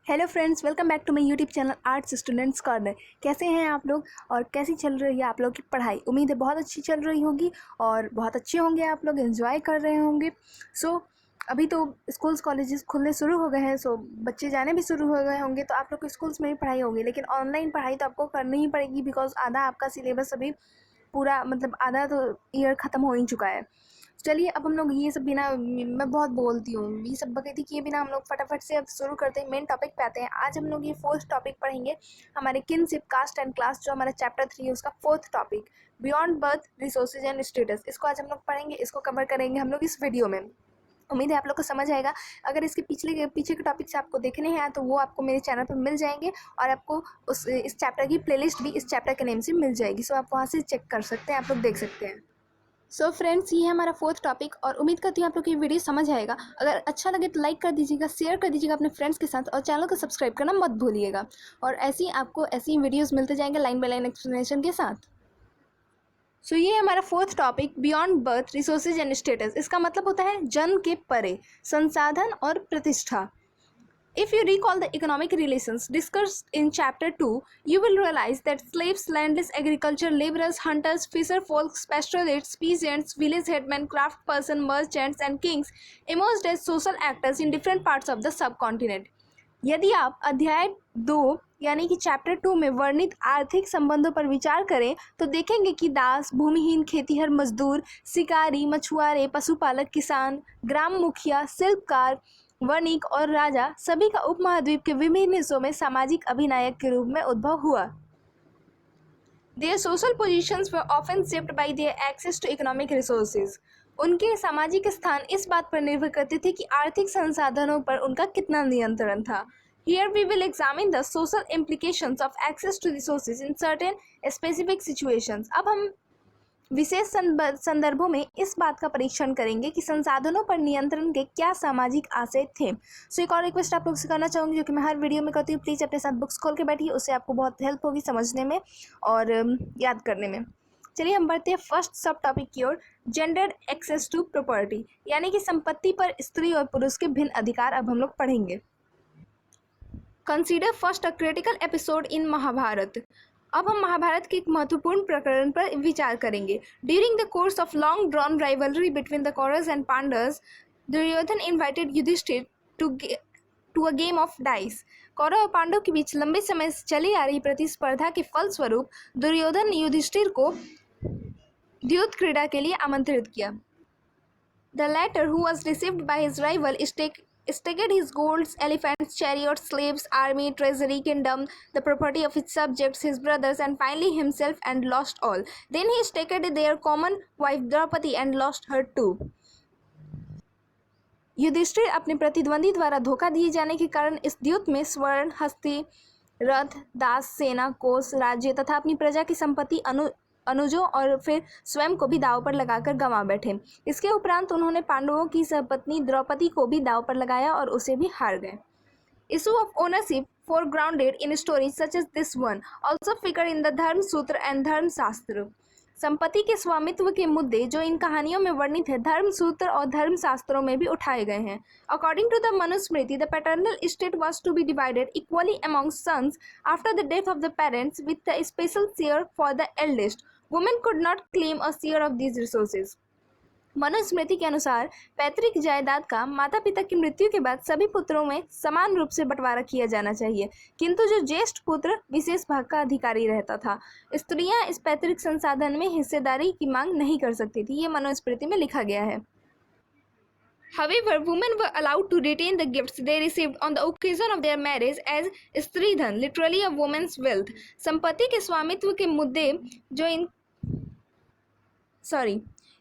Hello friends, welcome back to my YouTube channel arts students corner. कैसे हैं आप लोग और कैसी चल रही है आप लोग की पढ़ाई? उम्मीद है बहुत अच्छी चल रही होगी और बहुत अच्छे होंगे, आप लोग एंजॉय कर रहे होंगे। अभी तो स्कूल्स कॉलेजेस खुलने शुरू हो गए हैं, बच्चे जाने भी शुरू हो गए होंगे, तो आप लोग को स्कूल्स में भी पढ़ाई होगी। लेकिन ऑनलाइन पढ़ाई तो आपको करनी ही पड़ेगी, बिकॉज आधा आपका सिलेबस अभी पूरा आधा तो ईयर ख़त्म हो ही चुका है। चलिए, अब हम लोग ये सब बिना, मैं बहुत बोलती हूँ, ये सब बकैती किए बिना हम लोग फटाफट से अब शुरू करते हैं, मेन टॉपिक पे आते हैं। आज हम लोग ये फोर्थ टॉपिक पढ़ेंगे, हमारे किनशिप कास्ट एंड क्लास, जो हमारा चैप्टर 3 है उसका fourth topic, beyond birth resources and status. इसको आज हम लोग पढ़ेंगे, इसको कवर करेंगे हम लोग इस वीडियो में। उम्मीद है आप लोग को समझ आएगा। अगर इसके पीछे के टॉपिक्स आपको देखने हैं तो वो आपको मेरे चैनल पर मिल जाएंगे, और आपको इस चैप्टर की प्लेलिस्ट भी इस चैप्टर के नेम से मिल जाएगी। सो आप वहाँ से चेक कर सकते हैं, आप लोग देख सकते हैं। सो फ्रेंड्स, ये है हमारा फोर्थ टॉपिक, और उम्मीद करती हूँ आप लोग की वीडियो समझ आएगा। अगर अच्छा लगे तो लाइक कर दीजिएगा, शेयर कर दीजिएगा अपने फ्रेंड्स के साथ, और चैनल को सब्सक्राइब करना मत भूलिएगा। और आपको ऐसी वीडियोस मिलते जाएंगे लाइन बाय लाइन एक्सप्लेनेशन के साथ। ये है हमारा fourth topic, beyond birth resources and status. इसका मतलब होता है जन्म के परे, संसाधन और प्रतिष्ठा। If you recall the economic relations discussed in Chapter 2, you will realize that slaves, landless agriculture laborers, hunters, fisher folks, pastoralists, peasants, village headmen, craftspersons, merchants, and kings emerged as social actors in different parts of the subcontinent. यदि आप अध्याय 2 यानी कि chapter 2 में वर्णित आर्थिक संबंधों पर विचार करें तो देखेंगे कि दास, भूमिहीन खेतीहर मजदूर, शिकारी, मछुआरे, पशुपालक, किसान, ग्राम मुखिया, शिल्पकार, वणिक और राजा सभी का उपमहाद्वीप के विभिन्न हिस्सों में सामाजिक अभिनायक के रूप में उद्भव हुआ। Their social positions were often shaped by their access to economic resources. उनके सामाजिक स्थान इस बात पर निर्भर करते थे कि आर्थिक संसाधनों पर उनका कितना नियंत्रण था। Here we will examine the social implications of access to resources in certain specific situations. अब हम विशेष संदर्भों में इस बात का परीक्षण करेंगे कि संसाधनों पर नियंत्रण के क्या सामाजिक आशय थे। एक और रिक्वेस्ट आप लोग से करना चाहूँगी, जो कि मैं हर वीडियो में करती हूँ, प्लीज़ अपने साथ बुक्स खोल के बैठिए, उससे आपको बहुत हेल्प होगी समझने में और याद करने में। चलिए हम बढ़ते हैं फर्स्ट सब टॉपिक की ओर, जेंडर्ड एक्सेस टू प्रॉपर्टी, यानी कि संपत्ति पर स्त्री और पुरुष के भिन्न अधिकार। अब हम लोग पढ़ेंगे। Consider first a critical episode in Mahabharata. अब हम महाभारत के एक महत्वपूर्ण प्रकरण पर विचार करेंगे। During the course of long drawn rivalry between the Kauravas and Pandavas, Duryodhana invited Yudhishthira to a game of dice. Kaurava और पांडव के बीच लंबे समय से चली आ रही प्रतिस्पर्धा के फलस्वरूप दुर्योधन ने युधिष्ठिर को द्यूत क्रीड़ा के लिए आमंत्रित किया। The latter, who was received by his rival, staked his gold, elephants, chariots, slaves, army, treasury, kingdom, the property of his subjects, his brothers, and finally himself, and lost all. Then he staked their common wife Draupadi and lost her too. Yudhishthira अपने प्रतिद्वंदी द्वारा धोखा दिए जाने के कारण इस द्यूत में स्वर्ण, हस्ती, रथ, दास, सेना, कोष, राज्य तथा अपनी प्रजा की संपत्ति, अनुजों और फिर स्वयं को भी दाव पर लगाकर गंवा बैठे। इसके उपरांत उन्होंने पांडवों की सहपत्नी द्रौपदी को भी दाव पर लगाया और उसे भी हार गए। Issue of ownership foregrounded in stories such as this one also figure in the धर्म सूत्र एंड धर्म शास्त्र। संपत्ति के स्वामित्व के मुद्दे जो इन कहानियों में वर्णित है, धर्म सूत्र और धर्म शास्त्रों में भी उठाए गए हैं। According to the Manusmriti, the paternal estate was to be divided equally among sons after the death of the parents, with a special share for the eldest. Women could not claim a share of these resources. Manusmriti के अनुसार पैतृक जायदाद का माता पिता की मृत्यु के बाद सभी पुत्रों में समान रूप से बंटवारा किया जाना चाहिए, किंतु जो ज्येष्ठ पुत्र विशेष भाग का अधिकारी रहता था। स्त्रियां इस पैतृक संसाधन में हिस्सेदारी की मांग नहीं कर सकती थी, ये मनुस्मृति में लिखा गया है। However, women were allowed to retain the gifts they received on the occasion of their marriage as stridhan, literally a woman's wealth. संपत्ति के स्वामित्व के मुद्दे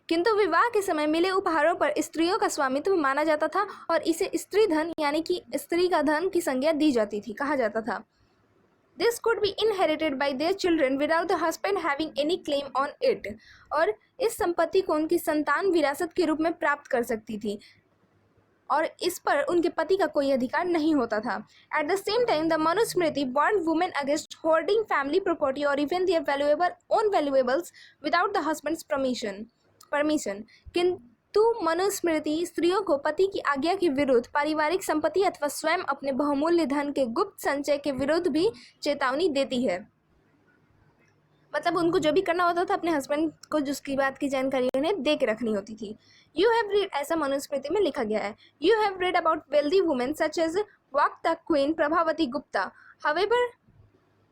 किंतु विवाह के समय मिले उपहारों पर स्त्रियों का स्वामित्व माना जाता था और इसे स्त्री धन यानी कि स्त्री का धन की संज्ञा दी जाती थी, कहा जाता था। This could be inherited by their children without the husband having any claim on it. और इस संपत्ति को उनकी संतान विरासत के रूप में प्राप्त कर सकती थी और इस पर उनके पति का कोई अधिकार नहीं होता था। At the same time, the Manusmriti warned women against hoarding family property or even their own valuables without the husband's permission. Hindu Manusmriti स्त्रियों को पति की आज्ञा के विरुद्ध पारिवारिक संपत्ति अथवा स्वयं अपने बहुमूल्य धन के गुप्त संचय के विरुद्ध भी चेतावनी देती है। मतलब उनको जो भी करना होता था अपने हस्बैंड को जिसकी बात की जानकारी उन्हें दे के रखनी होती थी। यू हैव रीड, ऐसा मनुस्मृति में लिखा गया है, you have read about wealthy women such as Vakataka queen Prabhavati Gupta however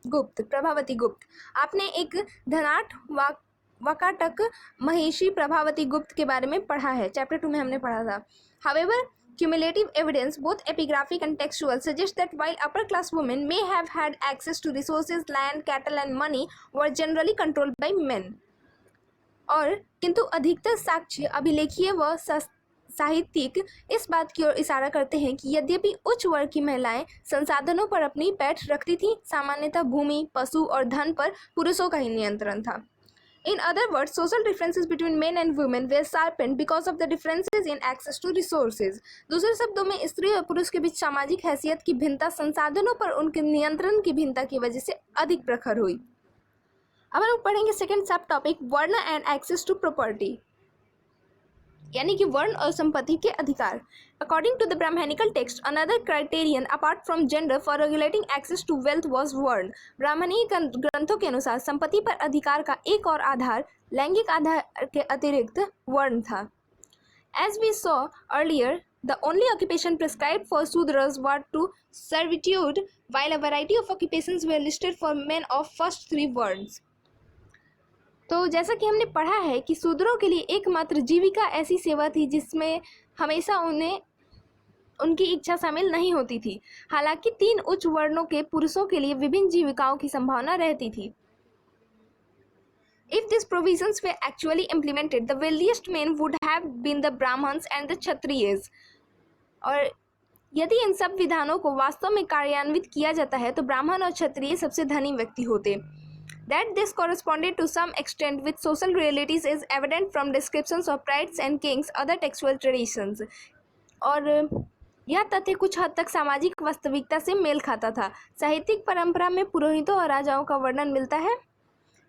Prabhavati Gupta. आपने एक धनाढ़ वाकाटक महिषी प्रभावती गुप्त के बारे में पढ़ा है, चैप्टर 2 में हमने पढ़ा था। However cumulative evidence, both epigraphic and textual, suggests that while upper class women may have had access to resources, land, cattle and money, were generally controlled by men. और किंतु अधिकतर साक्ष्य अभिलेखीय व साहित्यिक इस बात की ओर इशारा करते हैं कि यद्यपि उच्च वर्ग की महिलाएं संसाधनों पर अपनी पैठ रखती थीं, सामान्यतः भूमि, पशु और धन पर पुरुषों का ही नियंत्रण था। In other words, social differences between men and women were sharpened because of the differences in access to resources. दूसरे शब्दों में स्त्री और पुरुष के बीच सामाजिक हैसियत की भिन्नता संसाधनों पर उनके नियंत्रण की भिन्नता की वजह से अधिक प्रखर हुई। अब हम लोग पढ़ेंगे सेकंड सब टॉपिक, वर्ण एंड एक्सेस टू प्रॉपर्टी, यानी कि वर्ण और संपत्ति के अधिकार। According to the Brahmanical text, another criterion apart from gender for regulating access to wealth was वर्ण। ब्राह्मणी ग्रंथों के अनुसार संपत्ति पर अधिकार का एक और आधार लैंगिक आधार के अतिरिक्त वर्ण था। As we saw earlier, the only occupation prescribed for Sudras were to servitude, while a variety of occupations were listed for men of first three words। तो जैसा कि हमने पढ़ा है कि शूद्रों के लिए एकमात्र जीविका ऐसी सेवा थी जिसमें हमेशा उन्हें उनकी इच्छा शामिल नहीं होती थी। हालांकि 3 उच्च वर्णों के पुरुषों के लिए विभिन्न जीविकाओं की संभावना रहती थी। If these provisions were actually implemented, the wealthiest men would have been the Brahmins and the Kshatriyas। और यदि इन सब विधानों को वास्तव में कार्यान्वित किया जाता है तो ब्राह्मण और क्षत्रिय सबसे धनी व्यक्ति होते। That this corresponded to some extent with social realities is evident from descriptions of prides and kings, other textual traditions। और यह तथ्य कुछ हद तक सामाजिक वास्तविकता से मेल खाता था। साहित्यिक परंपरा में पुरोहितों और राजाओं का वर्णन मिलता है।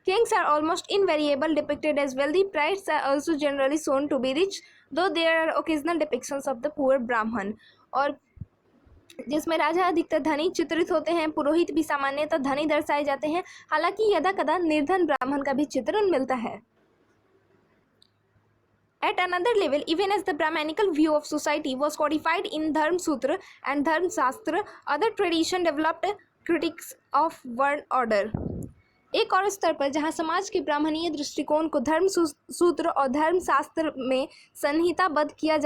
Kings are almost invariably depicted as wealthy. Prides are also generally shown to be rich, though there are occasional depictions of the poor Brahman। और जिसमें राजा अधिकतर धनी चित्रित होते हैं, पुरोहित भी सामान्यतः धनी दर्शाए जाते हैं, हालांकि यदा कदा निर्धन ब्राह्मण का भी चित्रण मिलता है। At another level, even as the Brahmanical view of society was codified in Dharma Sutra and Dharma Shastra, other tradition developed critics of word order। एक और स्तर पर जहां समाज के ब्राह्मणीय दृष्टिकोण को धर्म सूत्र और धर्म शास्त्र में संहिताबद्ध किया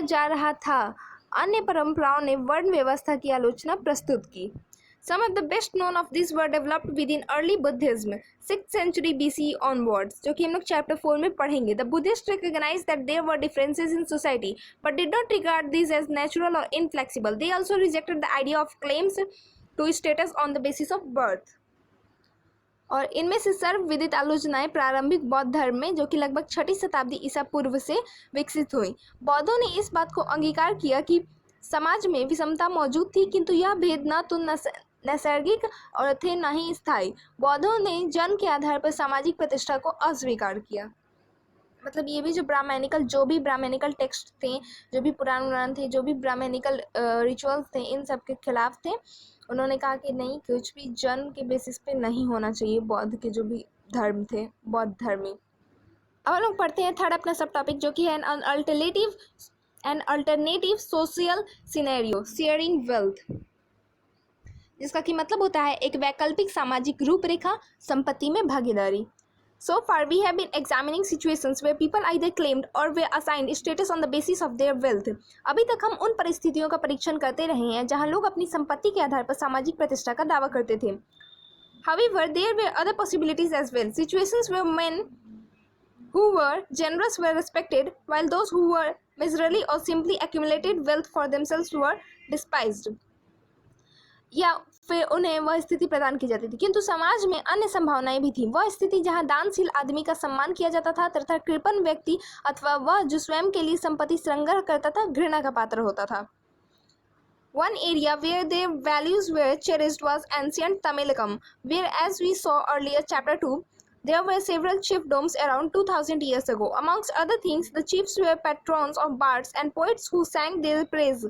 जा रहा था, अन्य परंपराओं ने वर्ण व्यवस्था की आलोचना प्रस्तुत की। Some of the best known of these were developed within early Buddhism, 6th century BC onwards, जो कि हम लोग चैप्टर 4 में पढ़ेंगे। The Buddhists recognized that there were differences in society, but did not regard these as natural or inflexible. They also rejected the idea of claims to status on the basis of birth। और इनमें से सर्वविदित आलोचनाएं प्रारंभिक बौद्ध धर्म में, जो कि लगभग 6ठी शताब्दी ईसा पूर्व से विकसित हुई। बौद्धों ने इस बात को अंगीकार किया कि समाज में विषमता मौजूद थी, किंतु यह भेद न तो नैसर्गिक और थे न ही स्थायी। बौद्धों ने जन्म के आधार पर सामाजिक प्रतिष्ठा को अस्वीकार किया। मतलब ये भी जो भी ब्राह्मणिकल टेक्स्ट थे, जो भी पुराण थे, जो भी ब्राह्मणिकल रिचुअल्स थे, इन सब के खिलाफ थे। उन्होंने कहा कि नहीं, कुछ भी जन्म के बेसिस पे नहीं होना चाहिए। बौद्ध के जो भी धर्म थे, बौद्ध धर्मी। अब हम लोग पढ़ते हैं थर्ड अपना सब टॉपिक, जो कि है an alternative social scenario sharing wealth, जिसका कि मतलब होता है एक वैकल्पिक सामाजिक रूपरेखा संपत्ति में भागीदारी। So far we have been examining situations where people either claimed or were assigned status on the basis of their wealth। अभी तक हम उन परिस्थितियों का परीक्षण करते रहे हैं जहां लोग अपनी संपत्ति के आधार पर सामाजिक प्रतिष्ठा का दावा करते थे। However, there were other possibilities as well, situations where men who were generous were respected, while those who were miserly or simply accumulated wealth for themselves were despised। या फिर उन्हें वह स्थिति प्रदान की जाती थी, किंतु समाज में अन्य संभावनाएं भी थी। वह स्थिति जहां दानशील आदमी का सम्मान किया जाता था तथा कृपण व्यक्ति अथवा वह जो स्वयं के लिए संपत्ति संग्रह करता था घृणा का पात्र होता था। One area where their values were cherished was ancient Tamilakam, where, as we saw earlier, chapter 2, There were several chiefdoms around 2000 years ago. Amongst other things, the chiefs were patrons of bards and poets who sang their praise.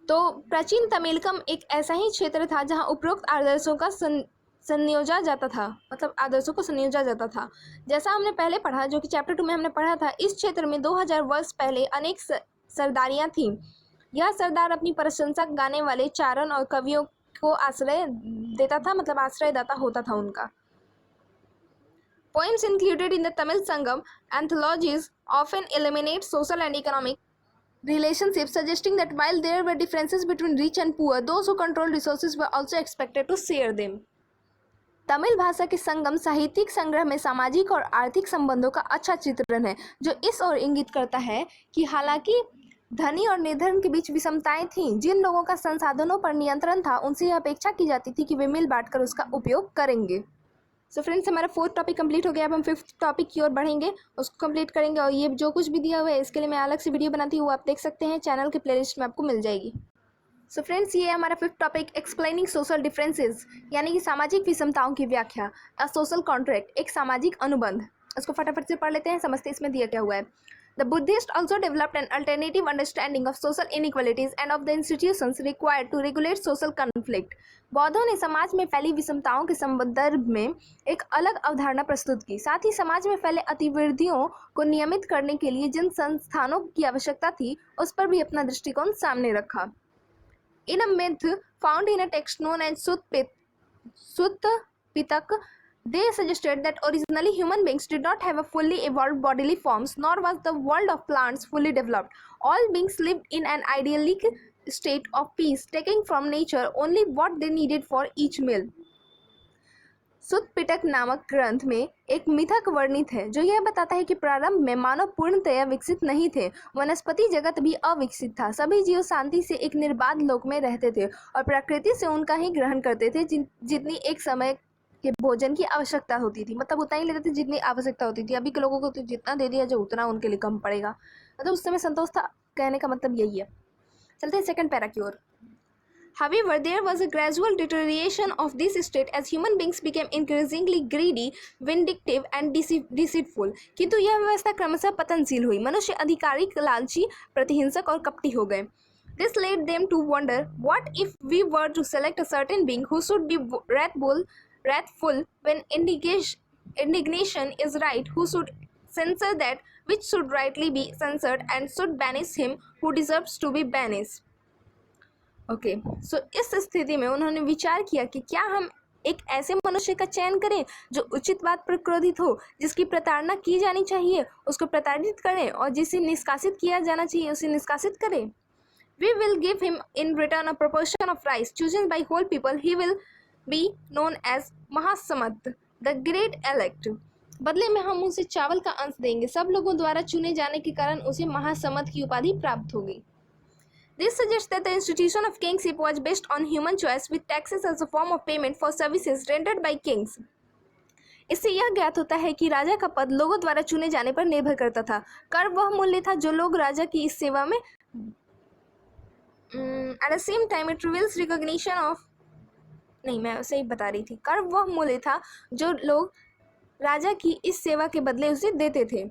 तो प्राचीन तमिलकम एक ऐसा ही क्षेत्र था जहां उपरोक्त आदर्शों का संयोजा जाता था, मतलब आदर्शों को संयोजा जाता था। जैसा हमने पहले पढ़ा, जो कि चैप्टर 2 में हमने पढ़ा था, इस क्षेत्र में 2000 वर्ष पहले अनेक सरदारियां थीं। यह सरदार अपनी प्रशंसा गाने वाले चारण और कवियों को आश्रय देता था, मतलब आश्रयदाता होता था उनका। Poems included in the Tamil Sangam anthologies often eliminate social and economic relationships, suggesting that while there were differences between rich and poor, those who controlled resources were also expected to share them. Tamil भाषा के संगम साहित्यिक संग्रह में सामाजिक और आर्थिक संबंधों का अच्छा चित्रण है, जो इस ओर इंगित करता है कि हालांकि धनी और निर्धन के बीच विषमताएं थीं, जिन लोगों का संसाधनों पर नियंत्रण था उनसे यह अपेक्षा की जाती थी कि वे मिल बांटकर उसका उपयोग करेंगे। सो फ्रेंड्स, हमारा 4th टॉपिक कंप्लीट हो गया। अब हम 5th टॉपिक की ओर बढ़ेंगे, उसको कंप्लीट करेंगे। और ये जो कुछ भी दिया हुआ है इसके लिए मैं अलग से वीडियो बनाती हूँ, वो आप देख सकते हैं, चैनल के प्लेलिस्ट में आपको मिल जाएगी। सो फ्रेंड्स, ये हमारा 5th topic explaining social differences, यानी कि सामाजिक विषमताओं की व्याख्या। अ सोशल कॉन्ट्रैक्ट, एक सामाजिक अनुबंध। उसको फटाफट से पढ़ लेते हैं, समझते इसमें दिया क्या हुआ है। The Buddhists also developed an alternative understanding of social inequalities and of the institutions required to regulate social conflict. बौद्धों ने समाज में फैली विषमताओं के संदर्भ में एक अलग अवधारणा प्रस्तुत की। साथ ही समाज में फैले अतिवृद्धियों को नियमित करने के लिए जिन संस्थानों की आवश्यकता थी उस पर भी अपना दृष्टिकोण सामने रखा। In a myth found in a text known as Sutta Pitaka, they suggested that originally human beings did not have a fully evolved bodily forms, nor was the world of plants fully developed. All beings lived in an idyllic state of peace, taking from nature only what they needed for each meal. सुत्त पिटक नामक ग्रंथ में एक मिथक वर्णित है जो यह बताता है कि प्रारंभ में मानव पूर्णतया विकसित नहीं थे। वनस्पति जगत भी अविकसित था। सभी जीव शांति से एक निर्बाध लोक में रहते थे और प्रकृति से उनका ही ग्रहण करते थे, जितनी एक समय के भोजन की आवश्यकता होती थी, मतलब उतना ही लेते थे जितनी आवश्यकता होती थी। अभी के लोगों को तो जितना दे दिया जो उतना उनके लिए कम पड़ेगा, मतलब उस समय संतोष था। कहने का मतलब यही है। चलते हैं सेकंड पैरा की ओर। However, there was a gradual deterioration of this state as human beings became increasingly greedy, vindictive and deceitful. किंतु यह व्यवस्था क्रमशः पतनशील हुई। मनुष्य अधिकारिक, लालची, प्रतिहिंसक और कपटी हो गए। This led them to wonder, what if we were to select a certain being who should be wrathful when indignation is right, who should censor that which should rightly be censored, and should banish him who deserves to be banished. Okay, so इस स्थिति में उन्होंने विचार किया कि क्या हम एक ऐसे मनुष्य का चयन करें जो उचित बात पर क्रोधित हो, जिसकी प्रताड़ना की जानी चाहिए उसको प्रताड़ित करें, और जिसे निष्कासित किया जाना चाहिए उसे निष्कासित करें। We will give him in return a proportion of rice chosen by whole people. He will be known as Mahasamat, the great elect. बदले में हम उसे चावल का अंश देंगे। सब लोगों द्वारा चुने जाने के कारण उसे महासमत की उपाधि प्राप्त होगी। This suggests that the institution of kingship was based on human choice, with taxes as a form of payment for services rendered by kings. इससे यह ज्ञात होता है कि राजा का पद लोगों द्वारा चुने जाने पर निर्भर करता था। कर वह मूल्य था जो लोग राजा की इस सेवा में at the same time it reveals recognition of मैं सही बता रही थी। कर वह मूल्य था जो लोग राजा की इस सेवा के बदले उसे देते थे।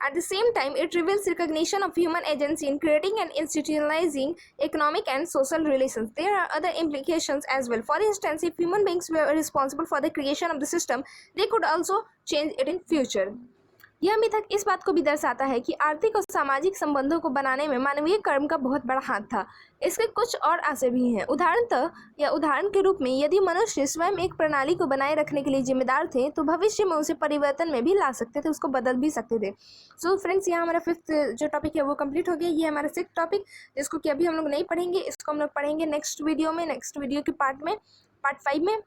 At the same time, it reveals recognition of human agency in creating and institutionalizing economic and social relations. There are other implications as well. For instance, if human beings were responsible for the creation of the system, they could also change it in future. यह मिथक इस बात को भी दर्शाता है कि आर्थिक और सामाजिक संबंधों को बनाने में मानवीय कर्म का बहुत बड़ा हाथ था। इसके कुछ और आशय भी हैं। उदाहरण के रूप में यदि मनुष्य स्वयं एक प्रणाली को बनाए रखने के लिए जिम्मेदार थे तो भविष्य में उसे परिवर्तन में भी ला सकते थे, उसको बदल भी सकते थे। सो फ्रेंड्स, यहाँ हमारा 5th जो टॉपिक है वो कंप्लीट हो गया। ये हमारा 6th टॉपिक, जिसको कि अभी हम लोग नहीं पढ़ेंगे, इसको हम लोग पढ़ेंगे नेक्स्ट वीडियो के पार्ट 5 में।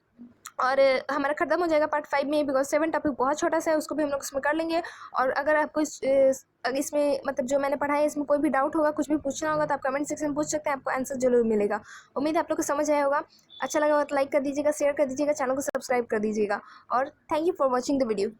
और हमारा खत्म हो जाएगा पार्ट 5 में, बिकॉज 7 टॉपिक बहुत छोटा सा है, उसको भी हम लोग इसमें कर लेंगे। और अगर आपको इसमें मतलब जो मैंने पढ़ा है इसमें कोई भी डाउट होगा, कुछ भी पूछना होगा तो आप कमेंट सेक्शन में पूछ सकते हैं, आपको आंसर जरूर मिलेगा। उम्मीद है आप लोग को समझ आया होगा। अच्छा लगा हो तो लाइक कर दीजिएगा, शेयर कर दीजिएगा, चैनल को सब्सक्राइब कर दीजिएगा। और thank you for watching the video.